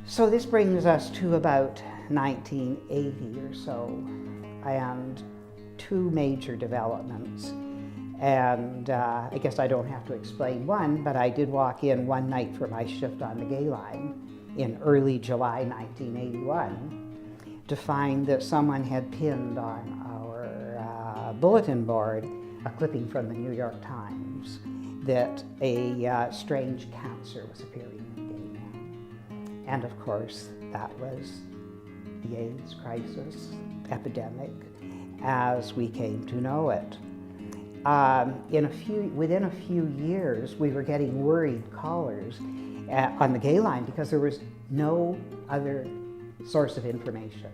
So this brings us to about 1980 or so, and two major developments. And I guess I don't have to explain one, but I did walk in one night for my shift on the Gay Line in early July 1981 to find that someone had pinned on our bulletin board a clipping from the New York Times that a strange cancer was appearing in gay men. And of course, that was the AIDS crisis epidemic as we came to know it. Within a few years, we were getting worried callers on the Gay Line because there was no other source of information.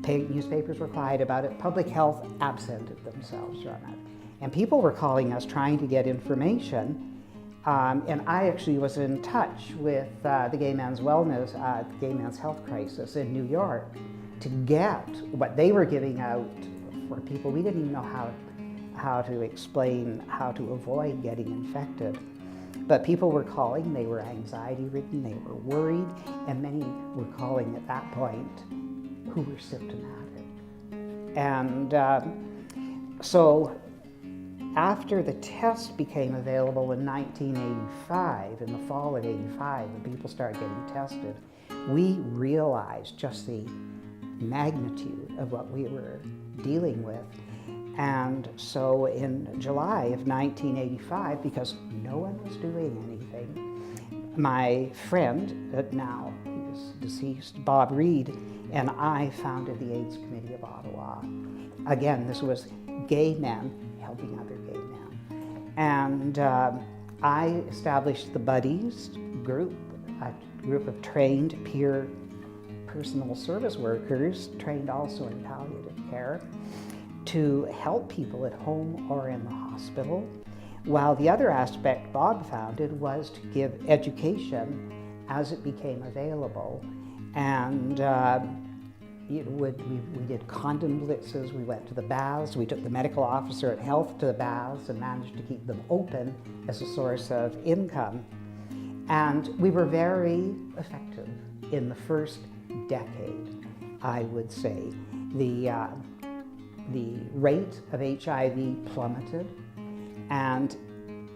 Newspapers were quiet about it. Public health absented themselves from it. And people were calling us trying to get information. And I actually was in touch with the Gay Men's Wellness, Gay Men's Health Crisis in New York to get what they were giving out for people. We didn't even know how to explain how to avoid getting infected. But people were calling, they were anxiety-ridden, they were worried, and many were calling at that point who were symptomatic. And so after the test became available in 1985, in the fall of 85, when people started getting tested, we realized just the magnitude of what we were dealing with. And so in July of 1985, because no one was doing anything, my friend, now he is deceased, Bob Reed, and I founded the AIDS Committee of Ottawa. Again, this was gay men helping other gay men. And I established the Buddies group, a group of trained peer personal service workers, trained also in palliative care, to help people at home or in the hospital, while the other aspect Bob founded was to give education as it became available. And we did condom blitzes, we went to the baths, we took the medical officer at health to the baths and managed to keep them open as a source of income. And we were very effective in the first decade, I would say. The rate of HIV plummeted, and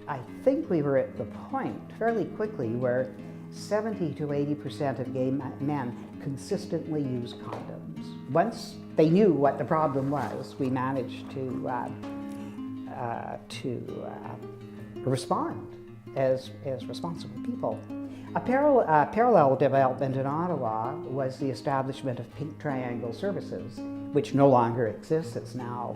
I think we were at the point fairly quickly where 70 to 80% of gay men consistently use condoms. Once they knew what the problem was, we managed to respond as responsible people. A parallel development in Ottawa was the establishment of Pink Triangle Services, which no longer exists. It's now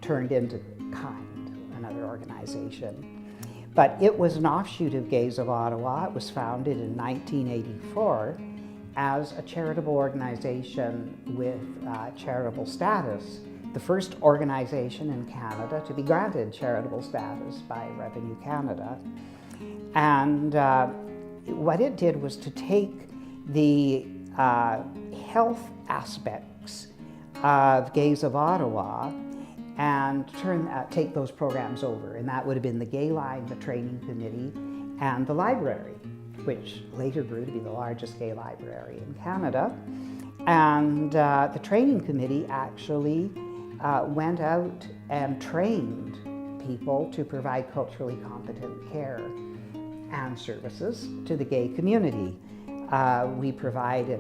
turned into KIND, another organization. But it was an offshoot of Gays of Ottawa. It was founded in 1984 as a charitable organization with charitable status, the first organization in Canada to be granted charitable status by Revenue Canada. And what it did was to take the health aspects of Gays of Ottawa and take those programs over. And that would have been the Gay Line, the Training Committee, and the library, which later grew to be the largest gay library in Canada. And the Training Committee actually went out and trained people to provide culturally competent care and services to the gay community. We provided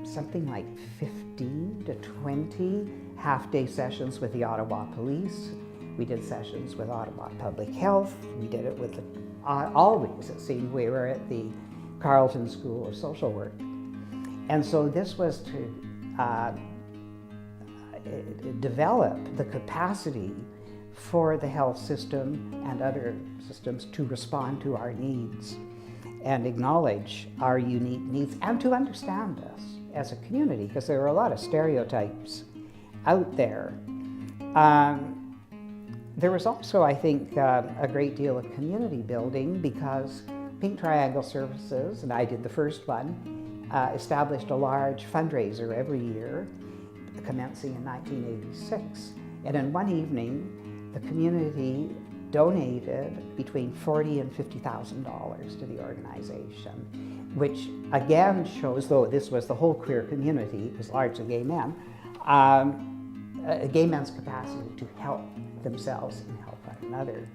something like 15 to 20 half-day sessions with the Ottawa Police. We did sessions with Ottawa Public Health. We did it with always, it seemed, we were at the Carleton School of Social Work. And so this was to develop the capacity for the health system and other systems to respond to our needs and acknowledge our unique needs and to understand us as a community, because there are a lot of stereotypes out there. There was also, I think, a great deal of community building because Pink Triangle Services, and I did the first one, established a large fundraiser every year, commencing in 1986. And in one evening, the community donated between $40,000 and $50,000 to the organization, which again shows, though this was the whole queer community, it was largely gay men, gay men's capacity to help themselves and help one another.